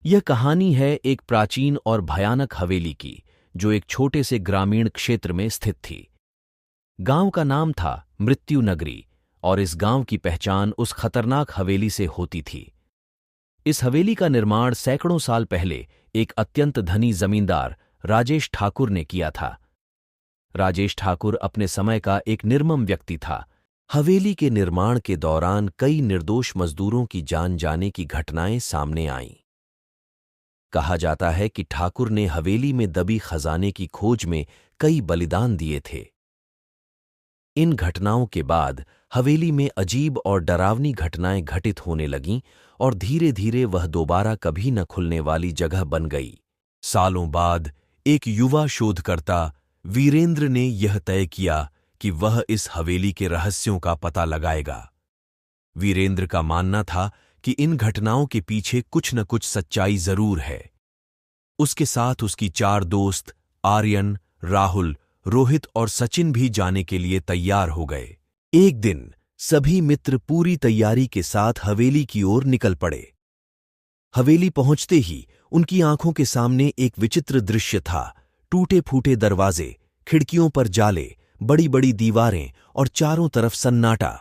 यह कहानी है एक प्राचीन और भयानक हवेली की, जो एक छोटे से ग्रामीण क्षेत्र में स्थित थी। गांव का नाम था मृत्यु नगरी, और इस गांव की पहचान उस खतरनाक हवेली से होती थी। इस हवेली का निर्माण सैकड़ों साल पहले एक अत्यंत धनी जमींदार राजेश ठाकुर ने किया था। राजेश ठाकुर अपने समय का एक निर्मम व्यक्ति था। हवेली के निर्माण के दौरान कई निर्दोष मजदूरों की जान जाने की घटनाएं सामने आईं। कहा जाता है कि ठाकुर ने हवेली में दबी खजाने की खोज में कई बलिदान दिए थे। इन घटनाओं के बाद हवेली में अजीब और डरावनी घटनाएं घटित होने लगीं और धीरे धीरे वह दोबारा कभी न खुलने वाली जगह बन गई। सालों बाद एक युवा शोधकर्ता वीरेंद्र ने यह तय किया कि वह इस हवेली के रहस्यों का पता लगाएगा। वीरेंद्र का मानना था कि इन घटनाओं के पीछे कुछ न कुछ सच्चाई जरूर है। उसके साथ उसकी 4 दोस्त आर्यन, राहुल, रोहित और सचिन भी जाने के लिए तैयार हो गए। एक दिन सभी मित्र पूरी तैयारी के साथ हवेली की ओर निकल पड़े। हवेली पहुंचते ही उनकी आंखों के सामने एक विचित्र दृश्य था। टूटे फूटे दरवाजे, खिड़कियों पर जाले, बड़ी बड़ी दीवारें और चारों तरफ सन्नाटा।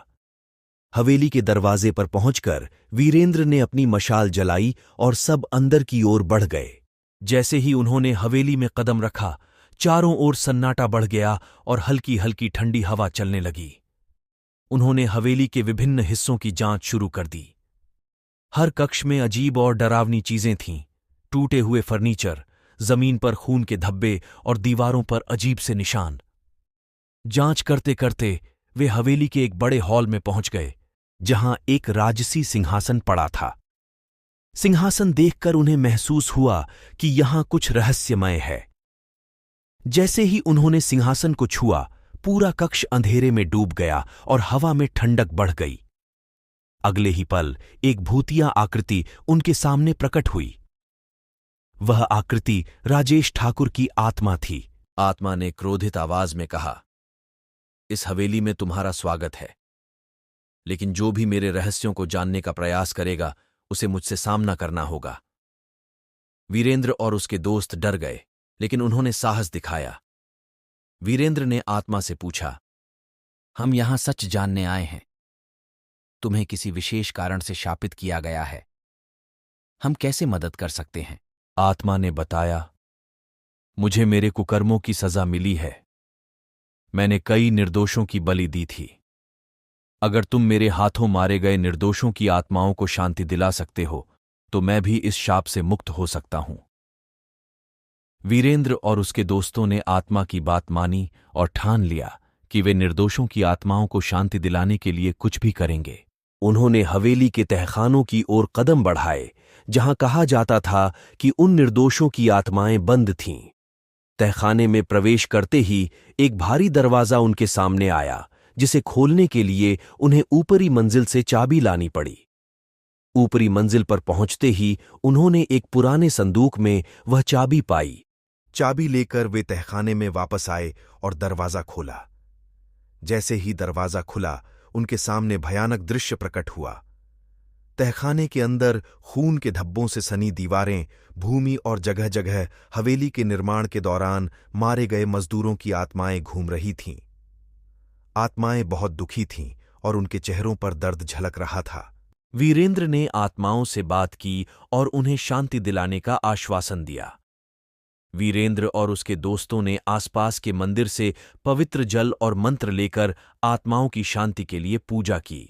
हवेली के दरवाजे पर पहुंचकर वीरेंद्र ने अपनी मशाल जलाई और सब अंदर की ओर बढ़ गए। जैसे ही उन्होंने हवेली में कदम रखा, चारों ओर सन्नाटा बढ़ गया और हल्की हल्की ठंडी हवा चलने लगी। उन्होंने हवेली के विभिन्न हिस्सों की जांच शुरू कर दी। हर कक्ष में अजीब और डरावनी चीजें थीं। टूटे हुए फर्नीचर, जमीन पर खून के धब्बे और दीवारों पर अजीब से निशान। जांच करते करते वे हवेली के एक बड़े हॉल में पहुंच गए, जहां एक राजसी सिंहासन पड़ा था। सिंहासन देखकर उन्हें महसूस हुआ कि यहां कुछ रहस्यमय है। जैसे ही उन्होंने सिंहासन को छुआ, पूरा कक्ष अंधेरे में डूब गया और हवा में ठंडक बढ़ गई। अगले ही पल एक भूतिया आकृति उनके सामने प्रकट हुई। वह आकृति राजेश ठाकुर की आत्मा थी। आत्मा ने क्रोधित आवाज में कहा, इस हवेली में तुम्हारा स्वागत है, लेकिन जो भी मेरे रहस्यों को जानने का प्रयास करेगा, उसे मुझसे सामना करना होगा। वीरेंद्र और उसके दोस्त डर गए, लेकिन उन्होंने साहस दिखाया। वीरेंद्र ने आत्मा से पूछा, हम यहां सच जानने आए हैं। तुम्हें किसी विशेष कारण से शापित किया गया है। हम कैसे मदद कर सकते हैं? आत्मा ने बताया, मुझे मेरे कुकर्मों की सजा मिली है। मैंने कई निर्दोषों की बलि दी थी। अगर तुम मेरे हाथों मारे गए निर्दोषों की आत्माओं को शांति दिला सकते हो, तो मैं भी इस शाप से मुक्त हो सकता हूं। वीरेंद्र और उसके दोस्तों ने आत्मा की बात मानी और ठान लिया कि वे निर्दोषों की आत्माओं को शांति दिलाने के लिए कुछ भी करेंगे। उन्होंने हवेली के तहखानों की ओर कदम बढ़ाए, जहां कहा जाता था कि उन निर्दोषों की आत्माएं बंद थीं। तहखाने में प्रवेश करते ही एक भारी दरवाजा उनके सामने आया, जिसे खोलने के लिए उन्हें ऊपरी मंजिल से चाबी लानी पड़ी। ऊपरी मंजिल पर पहुंचते ही उन्होंने एक पुराने संदूक में वह चाबी पाई। चाबी लेकर वे तहखाने में वापस आए और दरवाजा खोला। जैसे ही दरवाजा खुला, उनके सामने भयानक दृश्य प्रकट हुआ। तहखाने के अंदर खून के धब्बों से सनी दीवारें, भूमि और जगह जगह हवेली के निर्माण के दौरान मारे गए मजदूरों की आत्माएं घूम रही थीं। आत्माएं बहुत दुखी थीं और उनके चेहरों पर दर्द झलक रहा था। वीरेंद्र ने आत्माओं से बात की और उन्हें शांति दिलाने का आश्वासन दिया। वीरेंद्र और उसके दोस्तों ने आसपास के मंदिर से पवित्र जल और मंत्र लेकर आत्माओं की शांति के लिए पूजा की।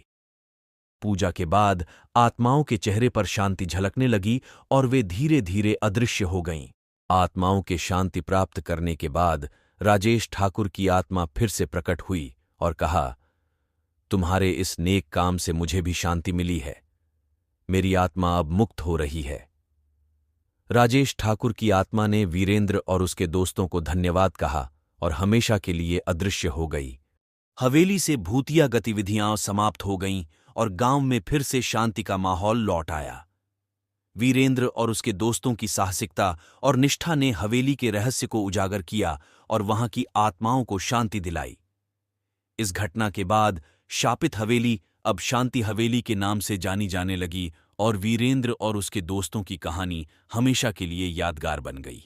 पूजा के बाद आत्माओं के चेहरे पर शांति झलकने लगी और वे धीरे धीरे अदृश्य हो गईं। आत्माओं के शांति प्राप्त करने के बाद राजेश ठाकुर की आत्मा फिर से प्रकट हुई और कहा, तुम्हारे इस नेक काम से मुझे भी शांति मिली है। मेरी आत्मा अब मुक्त हो रही है। राजेश ठाकुर की आत्मा ने वीरेंद्र और उसके दोस्तों को धन्यवाद कहा और हमेशा के लिए अदृश्य हो गई। हवेली से भूतिया गतिविधियां समाप्त हो गईं और गांव में फिर से शांति का माहौल लौट आया। वीरेंद्र और उसके दोस्तों की साहसिकता और निष्ठा ने हवेली के रहस्य को उजागर किया और वहां की आत्माओं को शांति दिलाई। इस घटना के बाद शापित हवेली अब शांति हवेली के नाम से जानी जाने लगी और वीरेंद्र और उसके दोस्तों की कहानी हमेशा के लिए यादगार बन गई।